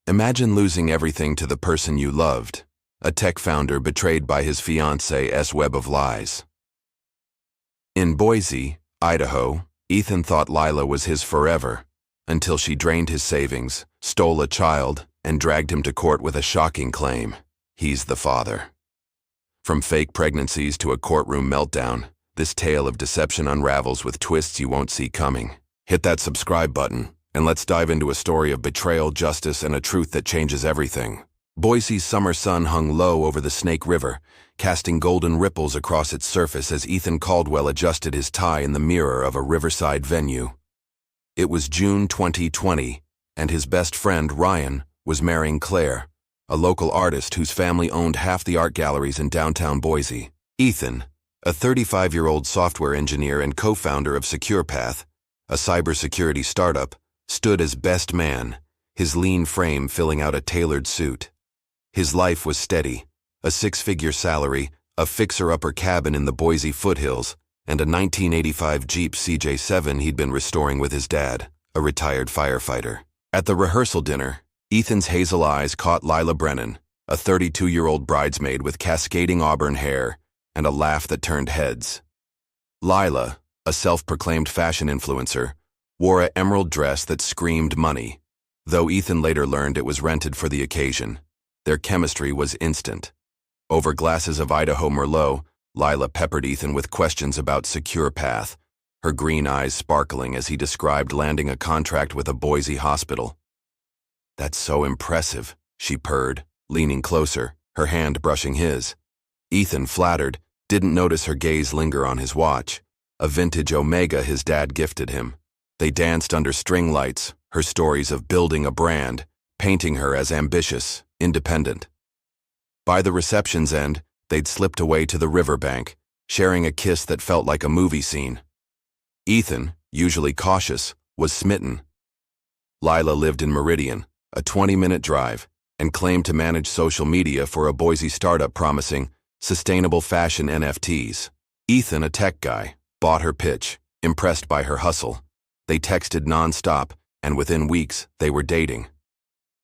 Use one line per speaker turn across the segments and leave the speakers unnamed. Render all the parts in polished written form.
Imagine losing everything to the person you loved, a tech founder betrayed by his fiancée's web of lies. In Boise, Idaho, Ethan thought Lila was his forever, until she drained his savings, stole a child, and dragged him to court with a shocking claim: he's the father. From fake pregnancies to a courtroom meltdown, this tale of deception unravels with twists you won't see coming. Hit that subscribe button, and let's dive into a story of betrayal, justice, and a truth that changes everything. Boise's summer sun hung low over the Snake River, casting golden ripples across its surface as Ethan Caldwell adjusted his tie in the mirror of a riverside venue. It was June 2020, and his best friend, Ryan, was marrying Claire, a local artist whose family owned half the art galleries in downtown Boise. Ethan, a 35-year-old software engineer and co-founder of SecurePath, a cybersecurity startup, stood as best man, his lean frame filling out a tailored suit. His life was steady: a six-figure salary, a fixer-upper cabin in the Boise foothills, and a 1985 Jeep CJ7 he'd been restoring with his dad, a retired firefighter. At the rehearsal dinner, Ethan's hazel eyes caught Lila Brennan, a 32-year-old bridesmaid with cascading auburn hair and a laugh that turned heads. Lila, a self-proclaimed fashion influencer, wore an emerald dress that screamed money, though Ethan later learned it was rented for the occasion. Their chemistry was instant. Over glasses of Idaho Merlot, Lila peppered Ethan with questions about SecurePath, her green eyes sparkling as he described landing a contract with a Boise hospital. "That's so impressive," she purred, leaning closer, her hand brushing his. Ethan, flattered, didn't notice her gaze linger on his watch, a vintage Omega his dad gifted him. They danced under string lights, her stories of building a brand, painting her as ambitious, independent. By the reception's end, they'd slipped away to the riverbank, sharing a kiss that felt like a movie scene. Ethan, usually cautious, was smitten. Lila lived in Meridian, a 20-minute drive, and claimed to manage social media for a Boise startup promising sustainable fashion NFTs. Ethan, a tech guy, bought her pitch, impressed by her hustle. They texted nonstop, and within weeks, they were dating.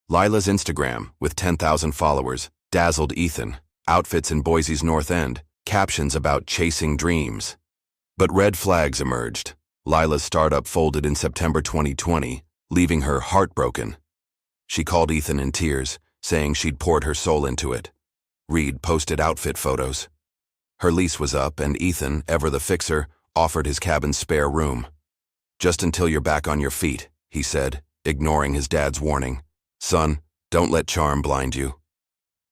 Lila's Instagram, with 10,000 followers, dazzled Ethan: outfits in Boise's North End, captions about chasing dreams. But red flags emerged. Lila's startup folded in September 2020, leaving her heartbroken. She called Ethan in tears, saying she'd poured her soul into it. Reed posted outfit photos. Her lease was up, and Ethan, ever the fixer, offered his cabin's spare room. "Just until you're back on your feet," he said, ignoring his dad's warning. "Son, don't let charm blind you."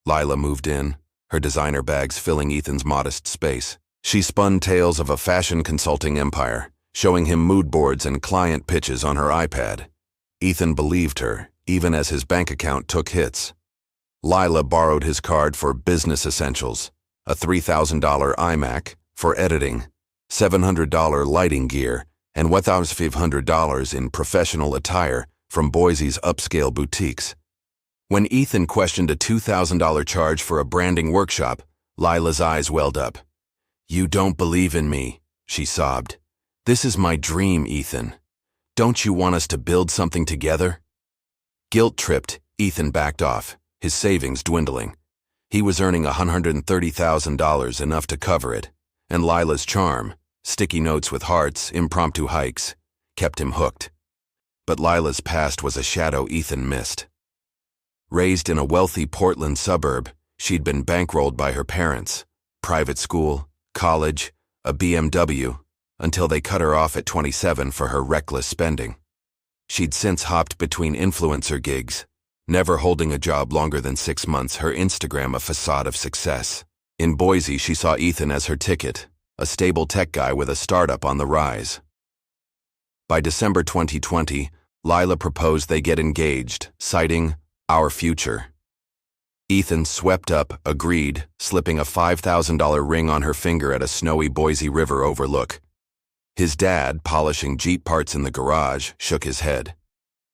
Lila moved in, her designer bags filling Ethan's modest space. She spun tales of a fashion consulting empire, showing him mood boards and client pitches on her iPad. Ethan believed her, even as his bank account took hits. Lila borrowed his card for business essentials: a $3,000 iMac for editing, $700 lighting gear, and $1,500 in professional attire from Boise's upscale boutiques. When Ethan questioned a $2,000 charge for a branding workshop, Lila's eyes welled up. "You don't believe in me," she sobbed. "This is my dream, Ethan. Don't you want us to build something together?" Guilt-tripped, Ethan backed off, his savings dwindling. He was earning $130,000, enough to cover it, and Lila's charm, sticky notes with hearts, impromptu hikes, kept him hooked. But Lila's past was a shadow Ethan missed. Raised in a wealthy Portland suburb, she'd been bankrolled by her parents: private school, college, a BMW, until they cut her off at 27 for her reckless spending. She'd since hopped between influencer gigs, never holding a job longer than 6 months, her Instagram a facade of success. In Boise, she saw Ethan as her ticket, a stable tech guy with a startup on the rise. By December 2020, Lila proposed they get engaged, citing "our future." Ethan swept up, agreed, slipping a $5,000 ring on her finger at a snowy Boise River overlook. His dad, polishing Jeep parts in the garage, shook his head.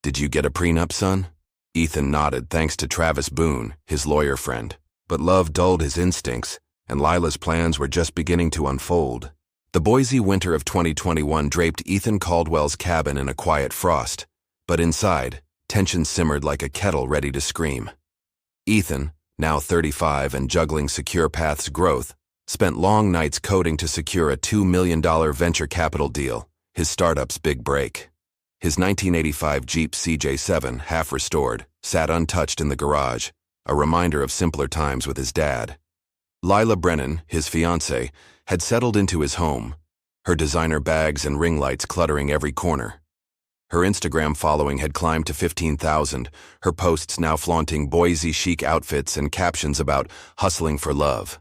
"Did you get a prenup, son?" Ethan nodded, thanks to Travis Boone, his lawyer friend. But love dulled his instincts, and Lila's plans were just beginning to unfold. The Boise winter of 2021 draped Ethan Caldwell's cabin in a quiet frost, but inside, Tension simmered like a kettle ready to scream. Ethan, now 35 and juggling SecurePath's growth, spent long nights coding to secure a $2 million venture capital deal, his startup's big break. His 1985 Jeep CJ7, half restored, sat untouched in the garage, a reminder of simpler times with his dad. Lila Brennan, his fiancée, had settled into his home, her designer bags and ring lights cluttering every corner. Her Instagram following had climbed to 15,000, her posts now flaunting Boise chic outfits and captions about hustling for love.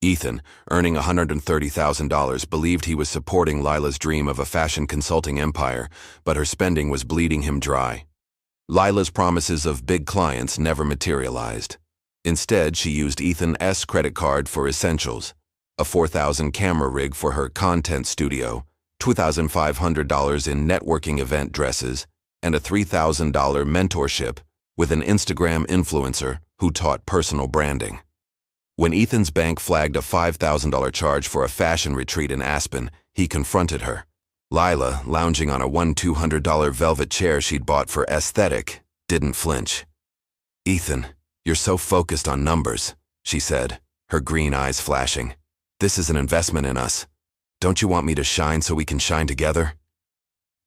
Ethan, earning $130,000, believed he was supporting Lila's dream of a fashion consulting empire, but her spending was bleeding him dry. Lila's promises of big clients never materialized. Instead, she used Ethan's credit card for essentials, a $4,000 camera rig for her content studio, $2,500 in networking event dresses, and a $3,000 mentorship with an Instagram influencer who taught personal branding. When Ethan's bank flagged a $5,000 charge for a fashion retreat in Aspen, he confronted her. Lila, lounging on a $200 velvet chair she'd bought for aesthetic, didn't flinch. "Ethan, you're so focused on numbers," she said, her green eyes flashing. "This is an investment in us. Don't you want me to shine so we can shine together?"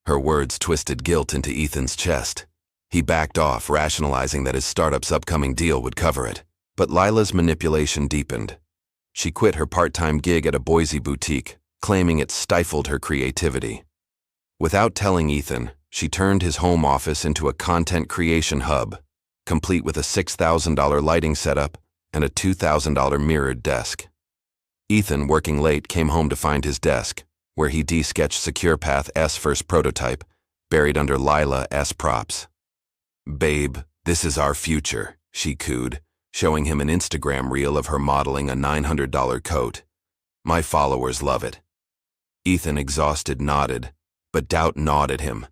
Her words twisted guilt into Ethan's chest. He backed off, rationalizing that his startup's upcoming deal would cover it. But Lila's manipulation deepened. She quit her part-time gig at a Boise boutique, claiming it stifled her creativity. Without telling Ethan, she turned his home office into a content creation hub, complete with a $6,000 lighting setup and a $2,000 mirrored desk. Ethan, working late, came home to find his desk, where he de-sketched SecurePath's first prototype, buried under Lila's props. "Babe, this is our future," she cooed, showing him an Instagram reel of her modeling a $900 coat. "My followers love it." Ethan, exhausted, nodded, but doubt gnawed at him.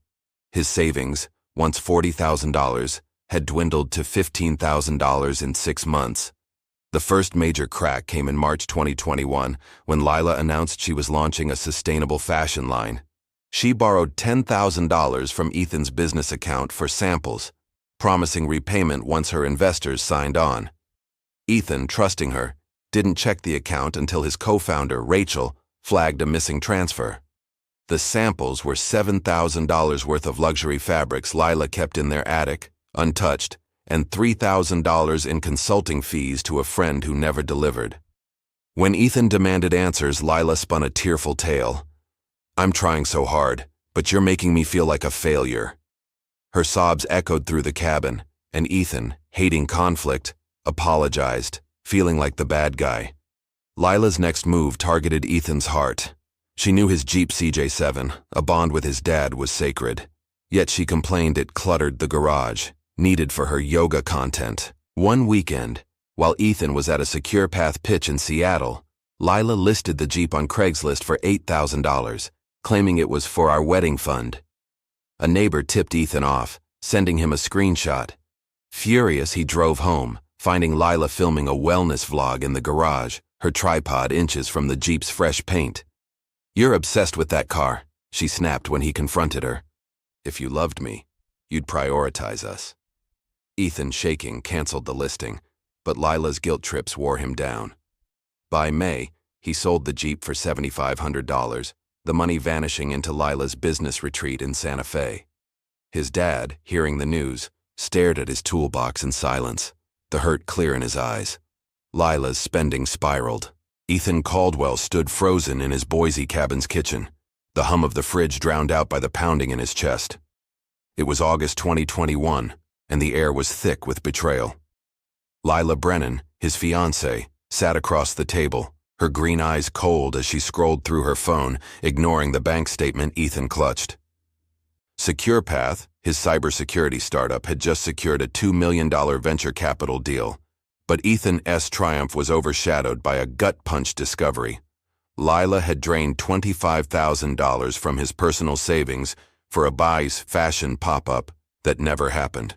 His savings, once $40,000, had dwindled to $15,000 in 6 months. The first major crack came in March 2021, when Lila announced she was launching a sustainable fashion line. She borrowed $10,000 from Ethan's business account for samples, promising repayment once her investors signed on. Ethan, trusting her, didn't check the account until his co-founder, Rachel, flagged a missing transfer. The samples were $7,000 worth of luxury fabrics Lila kept in their attic, untouched, and $3,000 in consulting fees to a friend who never delivered. When Ethan demanded answers, Lila spun a tearful tale. "I'm trying so hard, but you're making me feel like a failure." Her sobs echoed through the cabin, and Ethan, hating conflict, apologized, feeling like the bad guy. Lila's next move targeted Ethan's heart. She knew his Jeep CJ7, a bond with his dad, was sacred. Yet she complained it cluttered the garage, needed for her yoga content. One weekend, while Ethan was at a SecurePath pitch in Seattle, Lila listed the Jeep on Craigslist for $8,000, claiming it was for our wedding fund. A neighbor tipped Ethan off, sending him a screenshot. Furious, he drove home, finding Lila filming a wellness vlog in the garage, her tripod inches from the Jeep's fresh paint. "You're obsessed with that car," she snapped when he confronted her. "If you loved me, you'd prioritize us." Ethan, shaking, canceled the listing, but Lila's guilt trips wore him down. By May, he sold the Jeep for $7,500, the money vanishing into Lila's business retreat in Santa Fe. His dad, hearing the news, stared at his toolbox in silence, the hurt clear in his eyes. Lila's spending spiraled. Ethan Caldwell stood frozen in his Boise cabin's kitchen, the hum of the fridge drowned out by the pounding in his chest. It was August 2021, and the air was thick with betrayal. Lila Brennan, his fiancée, sat across the table, her green eyes cold as she scrolled through her phone, ignoring the bank statement Ethan clutched. SecurePath, his cybersecurity startup, had just secured a $2 million venture capital deal, but Ethan's triumph was overshadowed by a gut-punch discovery. Lila had drained $25,000 from his personal savings for a buys fashion pop-up that never happened.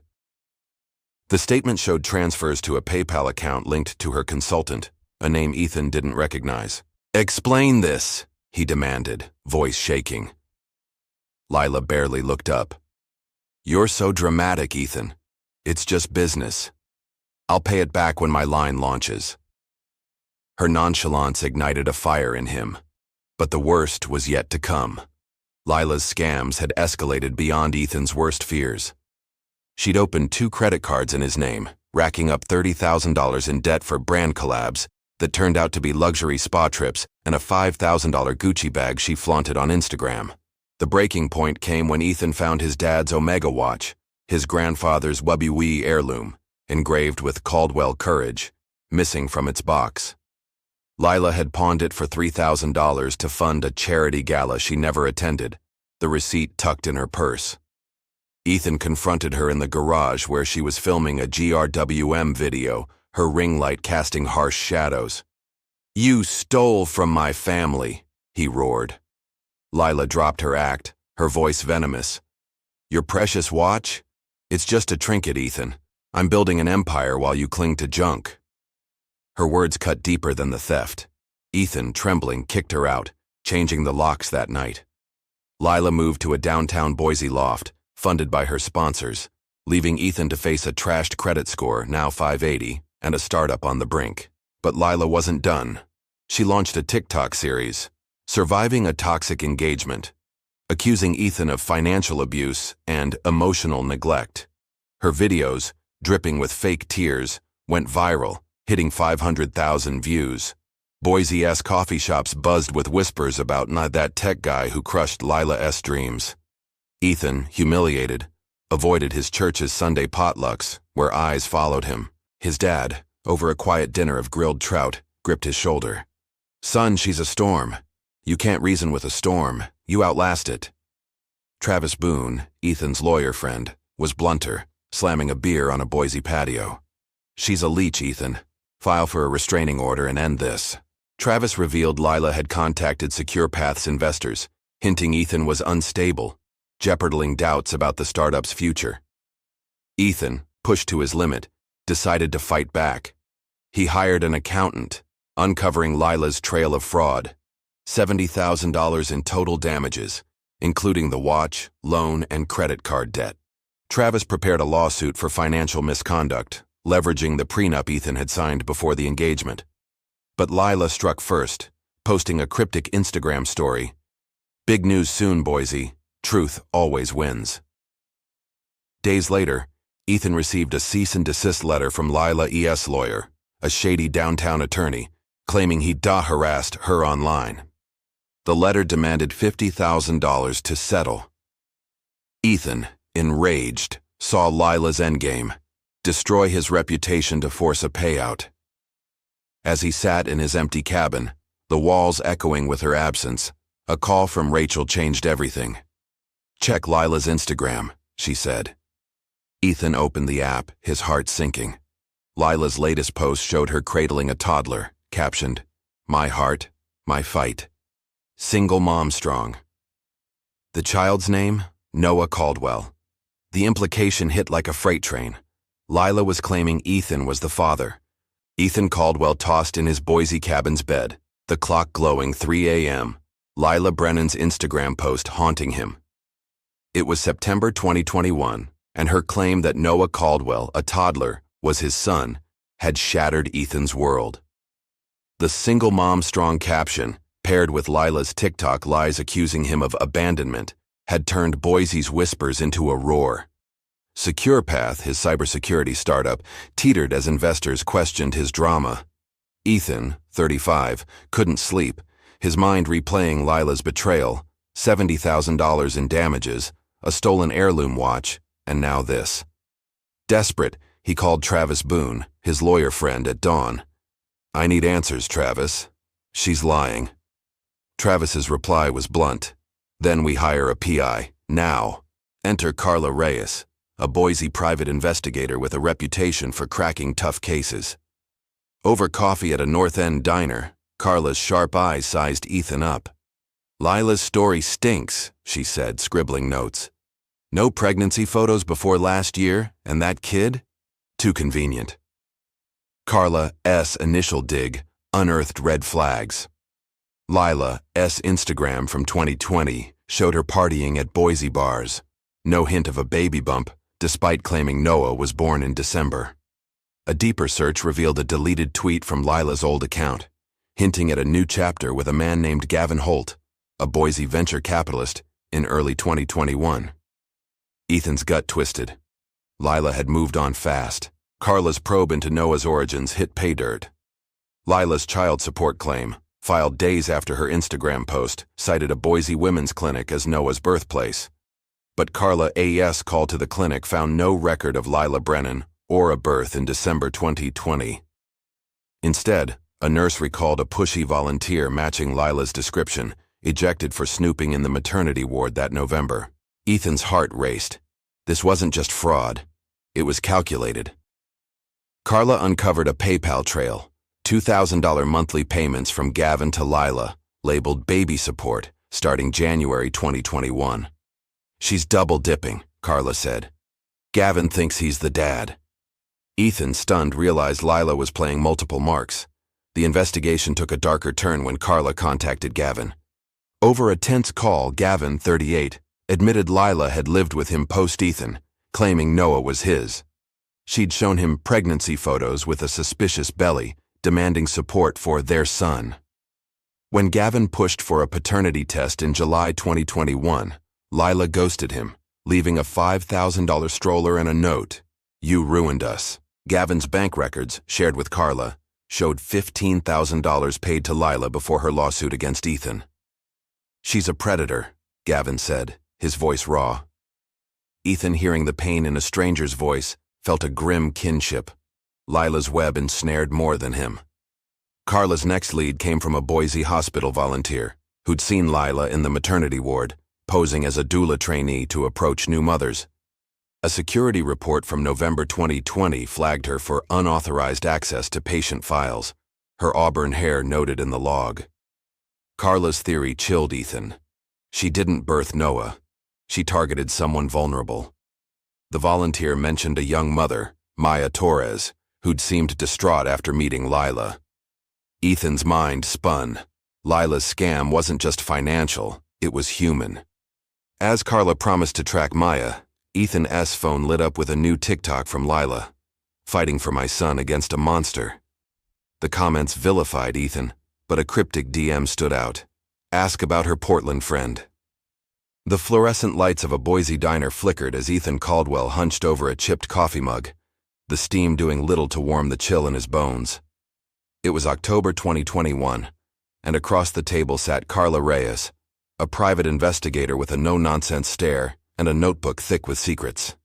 The statement showed transfers to a PayPal account linked to her consultant, a name Ethan didn't recognize. "Explain this," he demanded, voice shaking. Lila barely looked up. You're so dramatic, Ethan. It's just business. I'll pay it back when my line launches. Her nonchalance ignited a fire in him. But the worst was yet to come. Lila's scams had escalated beyond Ethan's worst fears. She'd opened 2 credit cards in his name, racking up $30,000 in debt for brand collabs that turned out to be luxury spa trips and a $5,000 Gucci bag she flaunted on Instagram. The breaking point came when Ethan found his dad's Omega watch, his grandfather's Wubby Wee heirloom, engraved with Caldwell Courage, missing from its box. Lila had pawned it for $3,000 to fund a charity gala she never attended, the receipt tucked in her purse. Ethan confronted her in the garage where she was filming a GRWM video, her ring light casting harsh shadows. "You stole from my family," he roared. Lila dropped her act, her voice venomous. "Your precious watch? It's just a trinket, Ethan. I'm building an empire while you cling to junk." Her words cut deeper than the theft. Ethan, trembling, kicked her out, changing the locks that night. Lila moved to a downtown Boise loft, funded by her sponsors, leaving Ethan to face a trashed credit score, now 580, and a startup on the brink. But Lila wasn't done. She launched a TikTok series, Surviving a Toxic Engagement, accusing Ethan of financial abuse and emotional neglect. Her videos, dripping with fake tears, went viral, hitting 500,000 views. Boise-esque coffee shops buzzed with whispers about not that tech guy who crushed Lila's dreams. Ethan, humiliated, avoided his church's Sunday potlucks, where eyes followed him. His dad, over a quiet dinner of grilled trout, gripped his shoulder. "Son, she's a storm. You can't reason with a storm. You outlast it." Travis Boone, Ethan's lawyer friend, was blunter, slamming a beer on a Boise patio. "She's a leech, Ethan. File for a restraining order and end this." Travis revealed Lila had contacted Secure Path's investors, hinting Ethan was unstable, jeoparding doubts about the startup's future. Ethan, pushed to his limit, decided to fight back. He hired an accountant, uncovering Lila's trail of fraud. $70,000 in total damages, including the watch, loan, and credit card debt. Travis prepared a lawsuit for financial misconduct, leveraging the prenup Ethan had signed before the engagement. But Lila struck first, posting a cryptic Instagram story. "Big news soon, Boise. Truth always wins." Days later, Ethan received a cease and desist letter from Lila's lawyer, a shady downtown attorney, claiming he'd harassed her online. The letter demanded $50,000 to settle. Ethan, enraged, saw Lila's endgame, destroy his reputation to force a payout. As he sat in his empty cabin, the walls echoing with her absence, a call from Rachel changed everything. "Check Lila's Instagram," she said. Ethan opened the app, his heart sinking. Lila's latest post showed her cradling a toddler, captioned, "My heart, my fight. Single mom strong." The child's name? Noah Caldwell. The implication hit like a freight train. Lila was claiming Ethan was the father. Ethan Caldwell tossed in his Boise cabin's bed, the clock glowing 3 a.m., Lila Brennan's Instagram post haunting him. It was September 2021, and her claim that Noah Caldwell, a toddler, was his son, had shattered Ethan's world. The single mom strong caption, paired with Lila's TikTok lies accusing him of abandonment, had turned Boise's whispers into a roar. Secure Path, his cybersecurity startup, teetered as investors questioned his drama. Ethan, 35, couldn't sleep, his mind replaying Lila's betrayal, $70,000 in damages, a stolen heirloom watch, and now this. Desperate, he called Travis Boone, his lawyer friend, at dawn. "I need answers, Travis. She's lying." Travis's reply was blunt. "Then we hire a PI, now." Enter Carla Reyes, a Boise private investigator with a reputation for cracking tough cases. Over coffee at a North End diner, Carla's sharp eyes sized Ethan up. "Lila's story stinks," she said, scribbling notes. "No pregnancy photos before last year, and that kid? Too convenient." Carla's initial dig unearthed red flags. Lila's Instagram from 2020 showed her partying at Boise bars. No hint of a baby bump, despite claiming Noah was born in December. A deeper search revealed a deleted tweet from Lila's old account, hinting at a new chapter with a man named Gavin Holt, a Boise venture capitalist, in early 2021. Ethan's gut twisted. Lila had moved on fast. Carla's probe into Noah's origins hit pay dirt. Lila's child support claim, filed days after her Instagram post, cited a Boise women's clinic as Noah's birthplace. But Carla A.S. call to the clinic found no record of Lila Brennan or a birth in December 2020. Instead, a nurse recalled a pushy volunteer matching Lila's description, ejected for snooping in the maternity ward that November. Ethan's heart raced. This wasn't just fraud. It was calculated. Carla uncovered a PayPal trail, $2,000 monthly payments from Gavin to Lila, labeled baby support, starting January 2021. She's double-dipping, Carla said. Gavin thinks he's the dad. Ethan, stunned, realized Lila was playing multiple marks. The investigation took a darker turn when Carla contacted Gavin. Over a tense call, Gavin, 38, admitted Lila had lived with him post-Ethan, claiming Noah was his. She'd shown him pregnancy photos with a suspicious belly, demanding support for their son. When Gavin pushed for a paternity test in July 2021, Lila ghosted him, leaving a $5,000 stroller and a note. "You ruined us." Gavin's bank records, shared with Carla, showed $15,000 paid to Lila before her lawsuit against Ethan. "She's a predator," Gavin said, his voice raw. Ethan, hearing the pain in a stranger's voice, felt a grim kinship. Lila's web ensnared more than him. Carla's next lead came from a Boise hospital volunteer who'd seen Lila in the maternity ward, posing as a doula trainee to approach new mothers. A security report from November 2020 flagged her for unauthorized access to patient files, her auburn hair noted in the log. Carla's theory chilled Ethan. She didn't birth Noah. She targeted someone vulnerable. The volunteer mentioned a young mother, Maya Torres, who'd seemed distraught after meeting Lila. Ethan's mind spun. Lila's scam wasn't just financial, it was human. As Carla promised to track Maya, Ethan's phone lit up with a new TikTok from Lila. "Fighting for my son against a monster." The comments vilified Ethan, but a cryptic DM stood out. "Ask about her Portland friend." The fluorescent lights of a Boise diner flickered as Ethan Caldwell hunched over a chipped coffee mug, the steam doing little to warm the chill in his bones. It was October 2021, and across the table sat Carla Reyes, a private investigator with a no-nonsense stare and a notebook thick with secrets.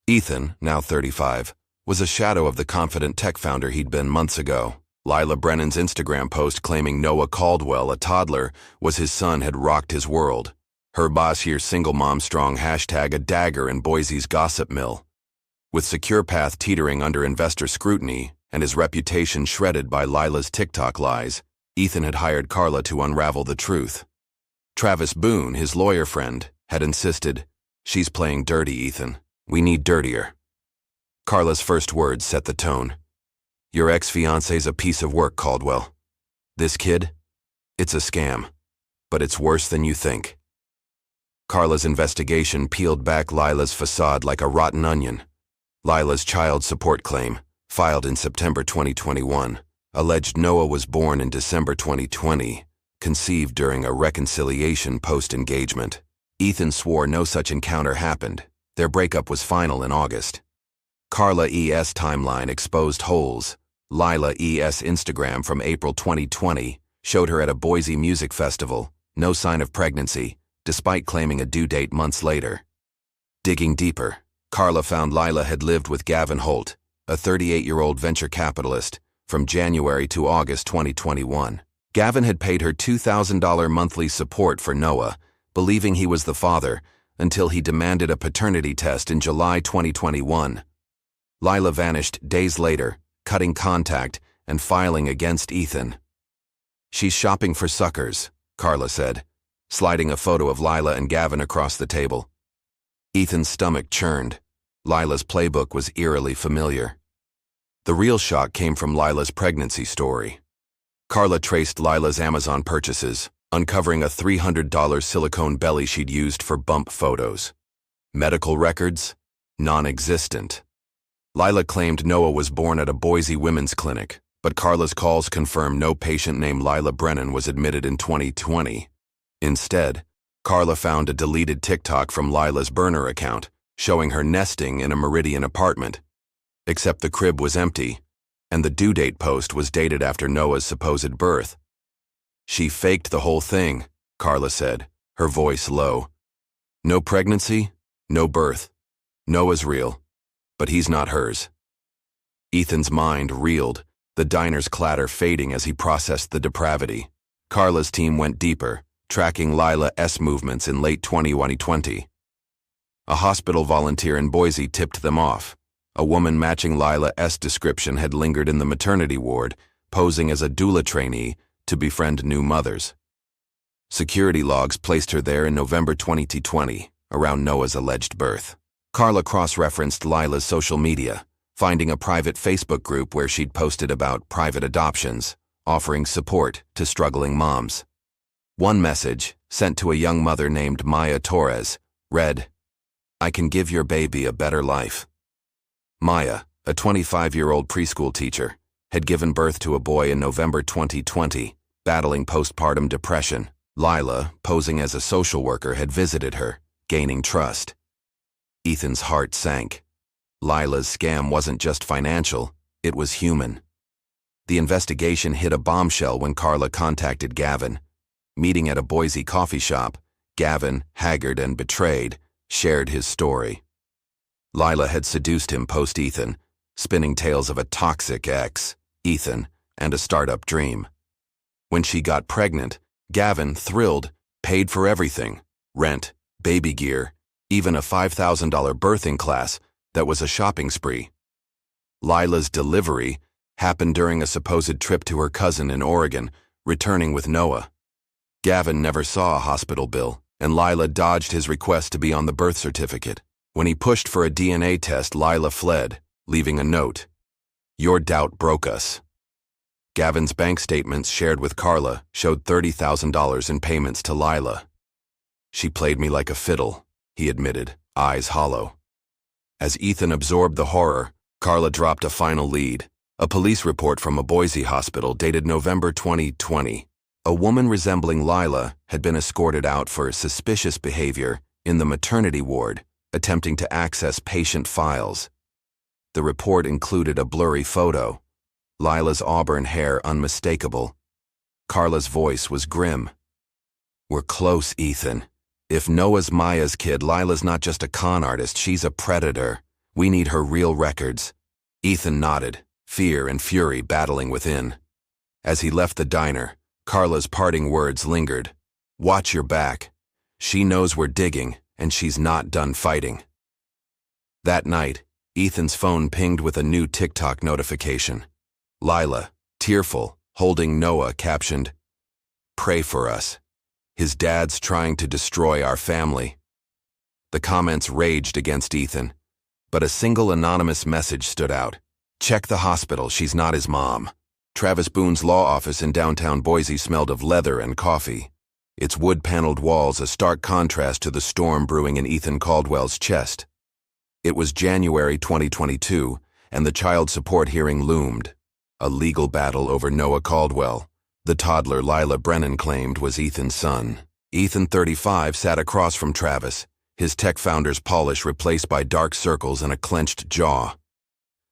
Ethan, now 35, was a shadow of the confident tech founder he'd been months ago. Lila Brennan's Instagram post claiming Noah Caldwell, a toddler, was his son had rocked his world. Her boss here single mom strong hashtag a dagger in Boise's gossip mill. With Secure Path teetering under investor scrutiny and his reputation shredded by Lila's TikTok lies, Ethan had hired Carla to unravel the truth. Travis Boone, his lawyer friend, had insisted, "She's playing dirty, Ethan. We need dirtier." Carla's first words set the tone. "Your ex-fiancé's a piece of work, Caldwell. This kid? It's a scam. But it's worse than you think." Carla's investigation peeled back Lila's facade like a rotten onion. Lila's child support claim, filed in September 2021, alleged Noah was born in December 2020, conceived during a reconciliation post-engagement. Ethan swore no such encounter happened. Their breakup was final in August. Carla E.'s timeline exposed holes. Lila E.'s Instagram from April 2020 showed her at a Boise music festival, no sign of pregnancy, despite claiming a due date months later. Digging deeper, Carla found Lila had lived with Gavin Holt, a 38-year-old venture capitalist, from January to August 2021. Gavin had paid her $2,000 monthly support for Noah, believing he was the father, until he demanded a paternity test in July 2021. Lila vanished days later, cutting contact and filing against Ethan. "She's shopping for suckers," Carla said, sliding a photo of Lila and Gavin across the table. Ethan's stomach churned. Lila's playbook was eerily familiar. The real shock came from Lila's pregnancy story. Carla traced Lila's Amazon purchases, uncovering a $300 silicone belly she'd used for bump photos. Medical records? Non-existent. Lila claimed Noah was born at a Boise women's clinic, but Carla's calls confirm no patient named Lila Brennan was admitted in 2020. Instead, Carla found a deleted TikTok from Lila's burner account, showing her nesting in a Meridian apartment. Except the crib was empty, and the due date post was dated after Noah's supposed birth. She faked the whole thing, Carla said, her voice low. No pregnancy, no birth. Noah's real, but he's not hers. Ethan's mind reeled, the diner's clatter fading as he processed the depravity. Carla's team went deeper, tracking Lila's movements in late 2020. A hospital volunteer in Boise tipped them off. A woman matching Lila's description had lingered in the maternity ward, posing as a doula trainee to befriend new mothers. Security logs placed her there in November 2020, around Noah's alleged birth. Carla cross-referenced Lila's social media, finding a private Facebook group where she'd posted about private adoptions, offering support to struggling moms. One message, sent to a young mother named Maya Torres, read, "I can give your baby a better life." Maya, a 25-year-old preschool teacher, had given birth to a boy in November 2020, battling postpartum depression. Lila, posing as a social worker, had visited her, gaining trust. Ethan's heart sank. Lila's scam wasn't just financial, it was human. The investigation hit a bombshell when Carla contacted Gavin. Meeting at a Boise coffee shop, Gavin, haggard and betrayed, shared his story. Lila had seduced him post-Ethan, spinning tales of a toxic ex, Ethan, and a startup dream. When she got pregnant, Gavin, thrilled, paid for everything: rent, baby gear, even a $5,000 birthing class that was a shopping spree. Lila's delivery happened during a supposed trip to her cousin in Oregon, returning with Noah. Gavin never saw a hospital bill, and Lila dodged his request to be on the birth certificate. When he pushed for a DNA test, Lila fled, leaving a note. "Your doubt broke us." Gavin's bank statements shared with Carla showed $30,000 in payments to Lila. "She played me like a fiddle," he admitted, eyes hollow. As Ethan absorbed the horror, Carla dropped a final lead, a police report from a Boise hospital dated November 2020. A woman resembling Lila had been escorted out for suspicious behavior in the maternity ward, attempting to access patient files. The report included a blurry photo, Lila's auburn hair unmistakable. Carla's voice was grim. "We're close, Ethan. If Noah's Maya's kid, Lila's not just a con artist, she's a predator. We need her real records." Ethan nodded, fear and fury battling within. As he left the diner, Carla's parting words lingered. "Watch your back. She knows we're digging, and she's not done fighting." That night, Ethan's phone pinged with a new TikTok notification. Lila, tearful, holding Noah, captioned, "Pray for us. His dad's trying to destroy our family." The comments raged against Ethan, but a single anonymous message stood out. "Check the hospital, she's not his mom." Travis Boone's law office in downtown Boise smelled of leather and coffee, its wood-paneled walls a stark contrast to the storm brewing in Ethan Caldwell's chest. It was January 2022, and the child support hearing loomed. A legal battle over Noah Caldwell, the toddler Lila Brennan claimed was Ethan's son. Ethan, 35, sat across from Travis, his tech founder's polish replaced by dark circles and a clenched jaw.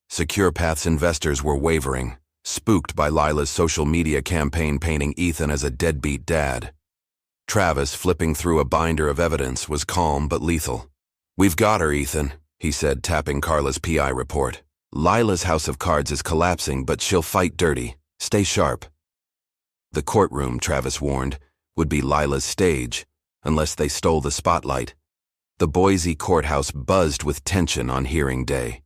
Secure Path's investors were wavering, spooked by Lila's social media campaign painting Ethan as a deadbeat dad. Travis, flipping through a binder of evidence, was calm but lethal. "We've got her, Ethan," he said, tapping Carla's PI report. "Lila's house of cards is collapsing, but she'll fight dirty. Stay sharp." The courtroom, Travis warned, would be Lila's stage, unless they stole the spotlight. The Boise courthouse buzzed with tension on hearing day.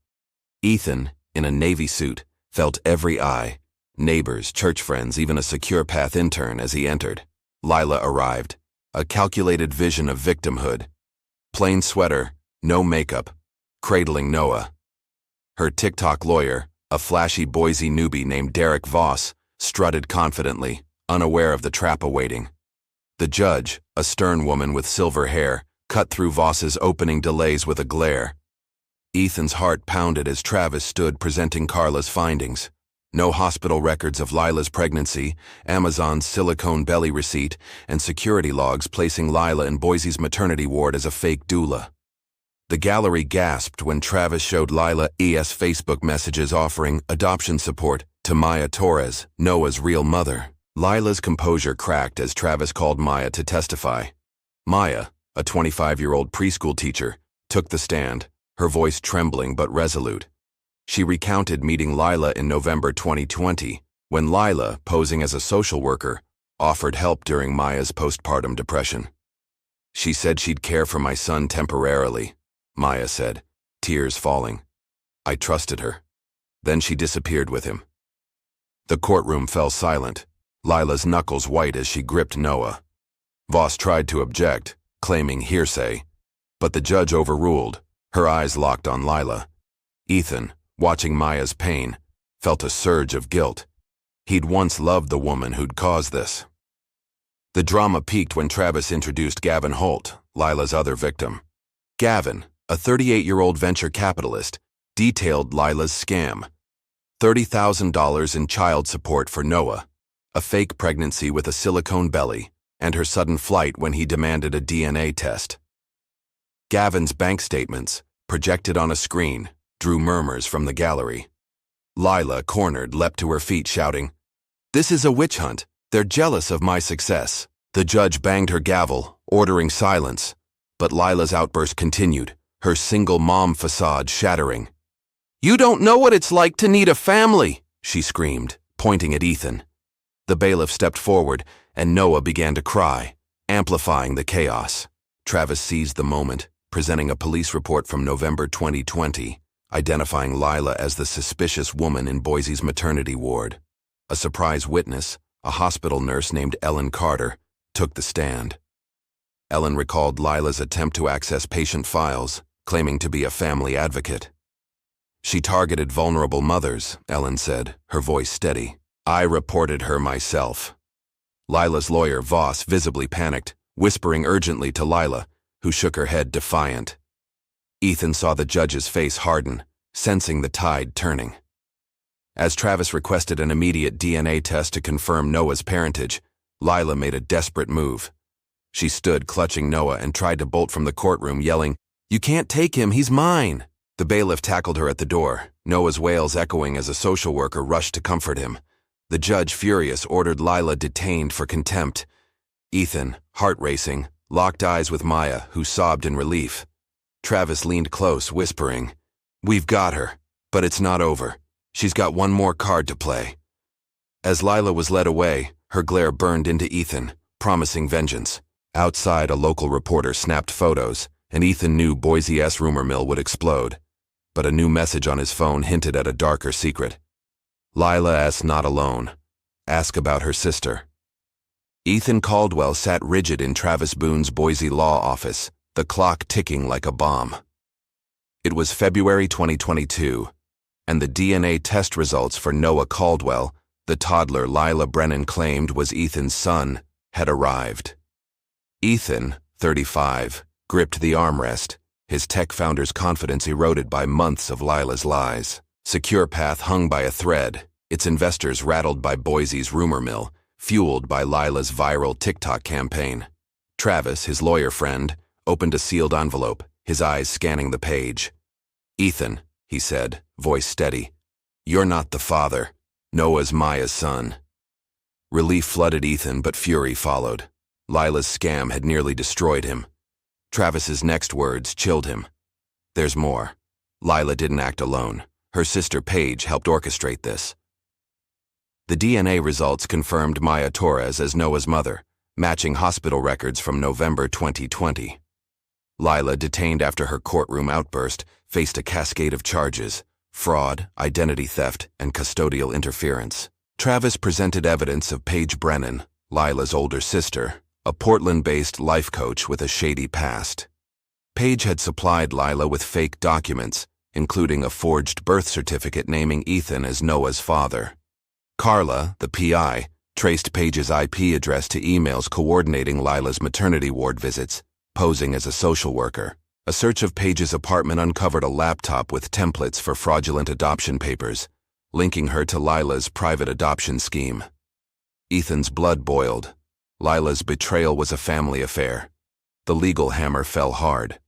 Ethan, in a Navy suit, felt every eye, neighbors, church friends, even a Secure Path intern as he entered. Lila arrived, a calculated vision of victimhood. Plain sweater, no makeup, cradling Noah. Her TikTok lawyer, a flashy Boise newbie named Derek Voss, strutted confidently, unaware of the trap awaiting. The judge, a stern woman with silver hair, cut through Voss's opening delays with a glare. Ethan's heart pounded as Travis stood presenting Carla's findings. No hospital records of Lila's pregnancy, Amazon's silicone belly receipt, and security logs placing Lila in Boise's maternity ward as a fake doula. The gallery gasped when Travis showed Lila's Facebook messages offering adoption support to Maya Torres, Noah's real mother. Lila's composure cracked as Travis called Maya to testify. Maya, a 25-year-old preschool teacher, took the stand, her voice trembling but resolute. She recounted meeting Lila in November 2020, when Lila, posing as a social worker, offered help during Maya's postpartum depression. She said she'd care for my son temporarily, Maya said, tears falling. I trusted her. Then she disappeared with him. The courtroom fell silent, Lila's knuckles white as she gripped Noah. Voss tried to object, claiming hearsay, but the judge overruled, her eyes locked on Lila. Ethan, watching Maya's pain, felt a surge of guilt. He'd once loved the woman who'd caused this. The drama peaked when Travis introduced Gavin Holt, Lila's other victim. Gavin, a 38-year-old venture capitalist, detailed Lila's scam. $30,000 in child support for Noah, a fake pregnancy with a silicone belly, and her sudden flight when he demanded a DNA test. Gavin's bank statements, projected on a screen, drew murmurs from the gallery. Lila, cornered, leapt to her feet, shouting, "This is a witch hunt. They're jealous of my success." The judge banged her gavel, ordering silence, but Lila's outburst continued, her single mom facade shattering. "You don't know what it's like to need a family," she screamed, pointing at Ethan. The bailiff stepped forward, and Noah began to cry, amplifying the chaos. Travis seized the moment, presenting a police report from November 2020, identifying Lila as the suspicious woman in Boise's maternity ward. A surprise witness, a hospital nurse named Ellen Carter, took the stand. Ellen recalled Lila's attempt to access patient files, claiming to be a family advocate. "She targeted vulnerable mothers," Ellen said, her voice steady. "I reported her myself." Lila's lawyer, Voss, visibly panicked, whispering urgently to Lila, who shook her head defiant. Ethan saw the judge's face harden, sensing the tide turning. As Travis requested an immediate DNA test to confirm Noah's parentage, Lila made a desperate move. She stood clutching Noah and tried to bolt from the courtroom, yelling, "You can't take him, he's mine!" The bailiff tackled her at the door, Noah's wails echoing as a social worker rushed to comfort him. The judge, furious, ordered Lila detained for contempt. Ethan, heart racing, locked eyes with Maya, who sobbed in relief. Travis leaned close, whispering, "We've got her, but it's not over. She's got one more card to play." As Lila was led away, her glare burned into Ethan, promising vengeance. Outside, a local reporter snapped photos, and Ethan knew Boise's rumor mill would explode. But a new message on his phone hinted at a darker secret. Lila is not alone. Ask about her sister. Ethan Caldwell sat rigid in Travis Boone's Boise law office, the clock ticking like a bomb. It was February 2022, and the DNA test results for Noah Caldwell, the toddler Lila Brennan claimed was Ethan's son, had arrived. Ethan, 35, gripped the armrest, his tech founder's confidence eroded by months of Lila's lies. SecurePath hung by a thread, its investors rattled by Boise's rumor mill, fueled by Lila's viral TikTok campaign. Travis, his lawyer friend, opened a sealed envelope, his eyes scanning the page. "Ethan," he said, voice steady, "you're not the father. Noah's Maya's son." Relief flooded Ethan, but fury followed. Lila's scam had nearly destroyed him. Travis's next words chilled him. "There's more. Lila didn't act alone. Her sister Paige helped orchestrate this." The DNA results confirmed Maya Torres as Noah's mother, matching hospital records from November 2020. Lila, detained after her courtroom outburst, faced a cascade of charges: fraud, identity theft, and custodial interference. Travis presented evidence of Paige Brennan, Lila's older sister, a Portland-based life coach with a shady past. Paige had supplied Lila with fake documents, including a forged birth certificate naming Ethan as Noah's father. Carla, the PI, traced Paige's IP address to emails coordinating Lila's maternity ward visits, posing as a social worker. A search of Paige's apartment uncovered a laptop with templates for fraudulent adoption papers, linking her to Lila's private adoption scheme. Ethan's blood boiled. Lila's betrayal was a family affair. The legal hammer fell hard.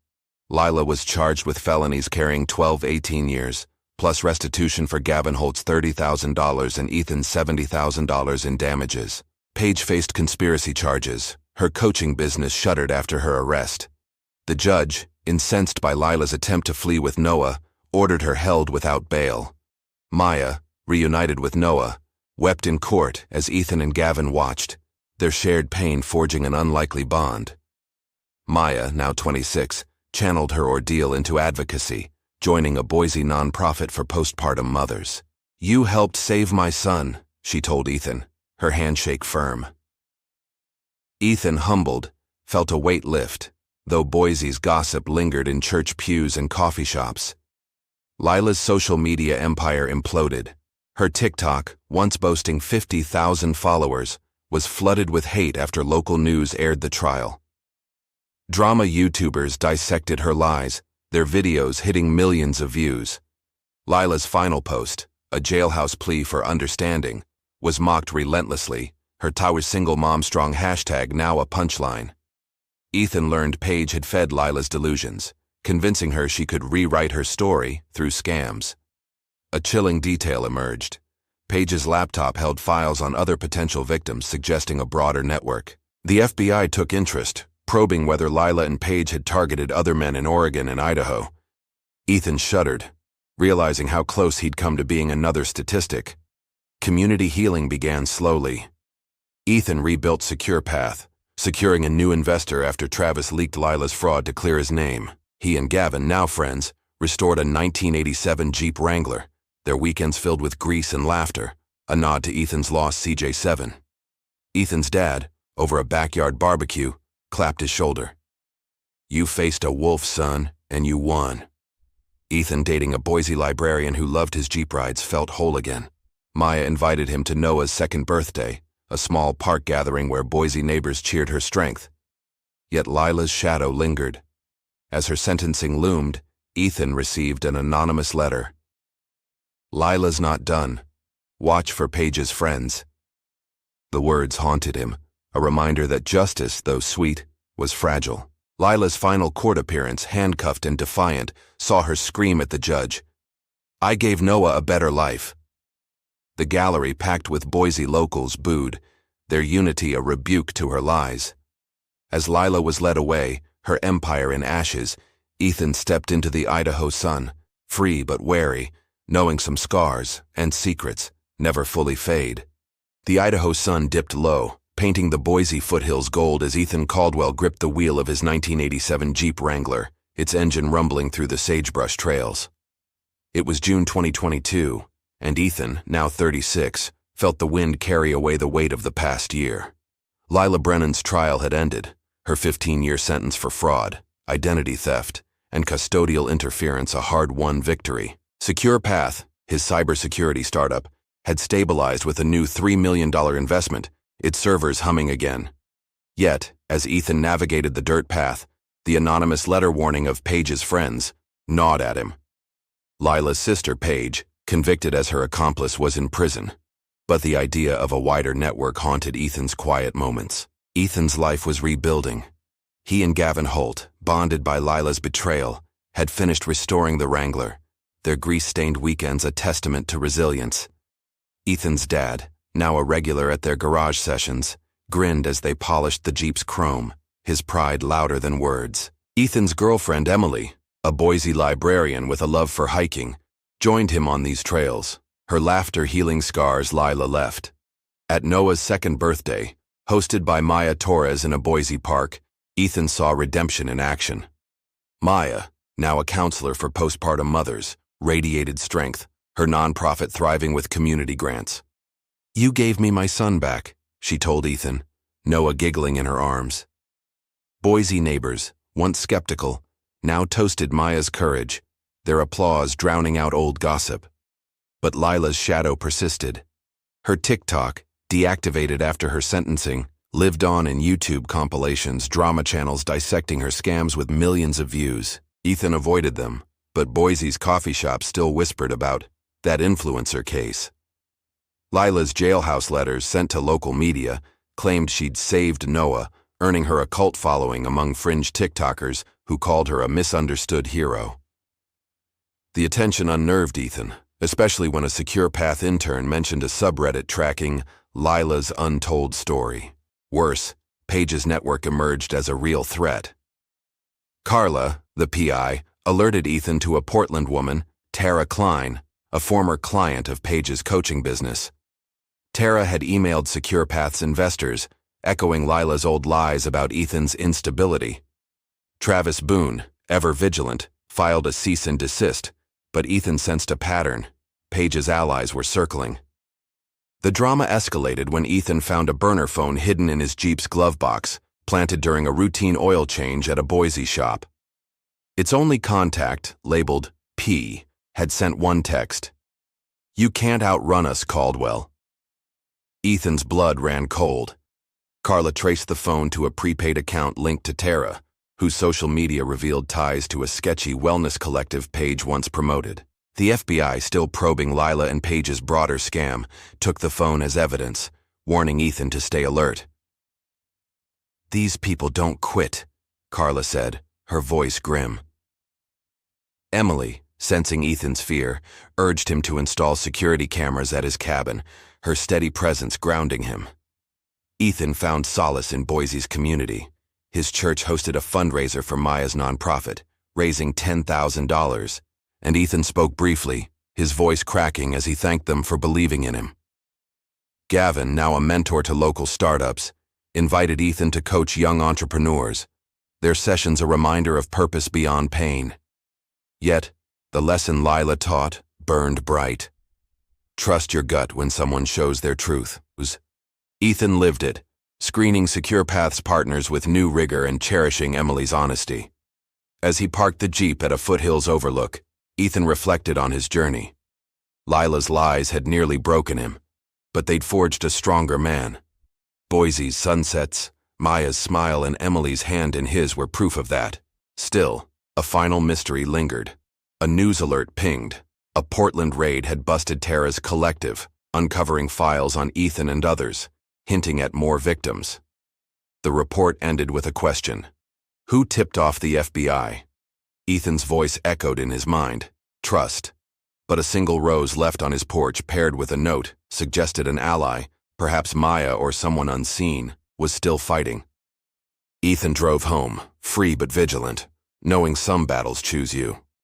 Lila was charged with felonies carrying 18 years, plus restitution for Gavin Holt's $30,000 and Ethan's $70,000 in damages. Paige faced conspiracy charges. Her coaching business shuttered after her arrest. The judge, incensed by Lila's attempt to flee with Noah, ordered her held without bail. Maya, reunited with Noah, wept in court as Ethan and Gavin watched, their shared pain forging an unlikely bond. Maya, now 26, channeled her ordeal into advocacy, joining a Boise nonprofit for postpartum mothers. "You helped save my son," she told Ethan, her handshake firm. Ethan, humbled, felt a weight lift, though Boise's gossip lingered in church pews and coffee shops. Lila's social media empire imploded. Her TikTok, once boasting 50,000 followers, was flooded with hate after local news aired the trial. Drama YouTubers dissected her lies, their videos hitting millions of views. Lila's final post, a jailhouse plea for understanding, was mocked relentlessly, her "Tower single mom strong" hashtag now a punchline. Ethan learned Paige had fed Lila's delusions, convincing her she could rewrite her story through scams. A chilling detail emerged. Paige's laptop held files on other potential victims, suggesting a broader network. The FBI took interest, probing whether Lila and Paige had targeted other men in Oregon and Idaho. Ethan shuddered, realizing how close he'd come to being another statistic. Community healing began slowly. Ethan rebuilt SecurePath, securing a new investor after Travis leaked Lila's fraud to clear his name. He and Gavin, now friends, restored a 1987 Jeep Wrangler, their weekends filled with grease and laughter, a nod to Ethan's lost CJ7. Ethan's dad, over a backyard barbecue, clapped his shoulder. "You faced a wolf, son, and you won." Ethan, dating a Boise librarian who loved his Jeep rides, felt whole again. Maya invited him to Noah's second birthday, a small park gathering where Boise neighbors cheered her strength. Yet Lila's shadow lingered. As her sentencing loomed, Ethan received an anonymous letter. "Lila's not done. Watch for Paige's friends." The words haunted him, a reminder that justice, though sweet, was fragile. Lila's final court appearance, handcuffed and defiant, saw her scream at the judge, "I gave Noah a better life." The gallery, packed with Boise locals, booed, their unity a rebuke to her lies. As Lila was led away, her empire in ashes, Ethan stepped into the Idaho sun, free but wary, knowing some scars and secrets never fully fade. The Idaho sun dipped low, painting the Boise foothills gold as Ethan Caldwell gripped the wheel of his 1987 Jeep Wrangler, its engine rumbling through the sagebrush trails. It was June 2022, and Ethan, now 36, felt the wind carry away the weight of the past year. Lila Brennan's trial had ended, her 15-year sentence for fraud, identity theft, and custodial interference a hard-won victory. SecurePath, his cybersecurity startup, had stabilized with a new $3 million investment, its servers humming again. Yet, as Ethan navigated the dirt path, the anonymous letter warning of Paige's friends gnawed at him. Lila's sister, Paige, convicted as her accomplice, was in prison. But the idea of a wider network haunted Ethan's quiet moments. Ethan's life was rebuilding. He and Gavin Holt, bonded by Lila's betrayal, had finished restoring the Wrangler, their grease-stained weekends a testament to resilience. Ethan's dad, now a regular at their garage sessions, grinned as they polished the Jeep's chrome, his pride louder than words. Ethan's girlfriend, Emily, a Boise librarian with a love for hiking, joined him on these trails, her laughter healing scars Lila left. At Noah's second birthday, hosted by Maya Torres in a Boise park, Ethan saw redemption in action. Maya, now a counselor for postpartum mothers, radiated strength, her nonprofit thriving with community grants. "You gave me my son back," she told Ethan, Noah giggling in her arms. Boise neighbors, once skeptical, now toasted Maya's courage, their applause drowning out old gossip. But Lila's shadow persisted. Her TikTok, deactivated after her sentencing, lived on in YouTube compilations, drama channels dissecting her scams with millions of views. Ethan avoided them, but Boise's coffee shop still whispered about that influencer case. Lila's jailhouse letters sent to local media claimed she'd saved Noah, earning her a cult following among fringe TikTokers who called her a misunderstood hero. The attention unnerved Ethan, especially when a Secure Path intern mentioned a subreddit tracking Lila's untold story. Worse, Paige's network emerged as a real threat. Carla, the PI, alerted Ethan to a Portland woman, Tara Klein, a former client of Paige's coaching business. Tara had emailed Secure Path's investors, echoing Lila's old lies about Ethan's instability. Travis Boone, ever vigilant, filed a cease and desist, but Ethan sensed a pattern. Paige's allies were circling. The drama escalated when Ethan found a burner phone hidden in his Jeep's glove box, planted during a routine oil change at a Boise shop. Its only contact, labeled P, had sent one text: "You can't outrun us, Caldwell." Ethan's blood ran cold. Carla traced the phone to a prepaid account linked to Tara, whose social media revealed ties to a sketchy wellness collective Paige once promoted. The FBI, still probing Lila and Paige's broader scam, took the phone as evidence, warning Ethan to stay alert. "These people don't quit," Carla said, her voice grim. Emily, sensing Ethan's fear, urged him to install security cameras at his cabin, her steady presence grounding him. Ethan found solace in Boise's community. His church hosted a fundraiser for Maya's nonprofit, raising $10,000, and Ethan spoke briefly, his voice cracking as he thanked them for believing in him. Gavin, now a mentor to local startups, invited Ethan to coach young entrepreneurs, their sessions a reminder of purpose beyond pain. Yet, the lesson Lila taught burned bright. Trust your gut when someone shows their truth. Ethan lived it, screening Secure Path's partners with new rigor and cherishing Emily's honesty. As he parked the Jeep at a foothills overlook, Ethan reflected on his journey. Lila's lies had nearly broken him, but they'd forged a stronger man. Boise's sunsets, Maya's smile, and Emily's hand in his were proof of that. Still, a final mystery lingered. A news alert pinged. A Portland raid had busted Tara's collective, uncovering files on Ethan and others, hinting at more victims. The report ended with a question. Who tipped off the FBI? Ethan's voice echoed in his mind. Trust. But a single rose left on his porch paired with a note suggested an ally, perhaps Maya or someone unseen, was still fighting. Ethan drove home, free but vigilant, knowing some battles choose you.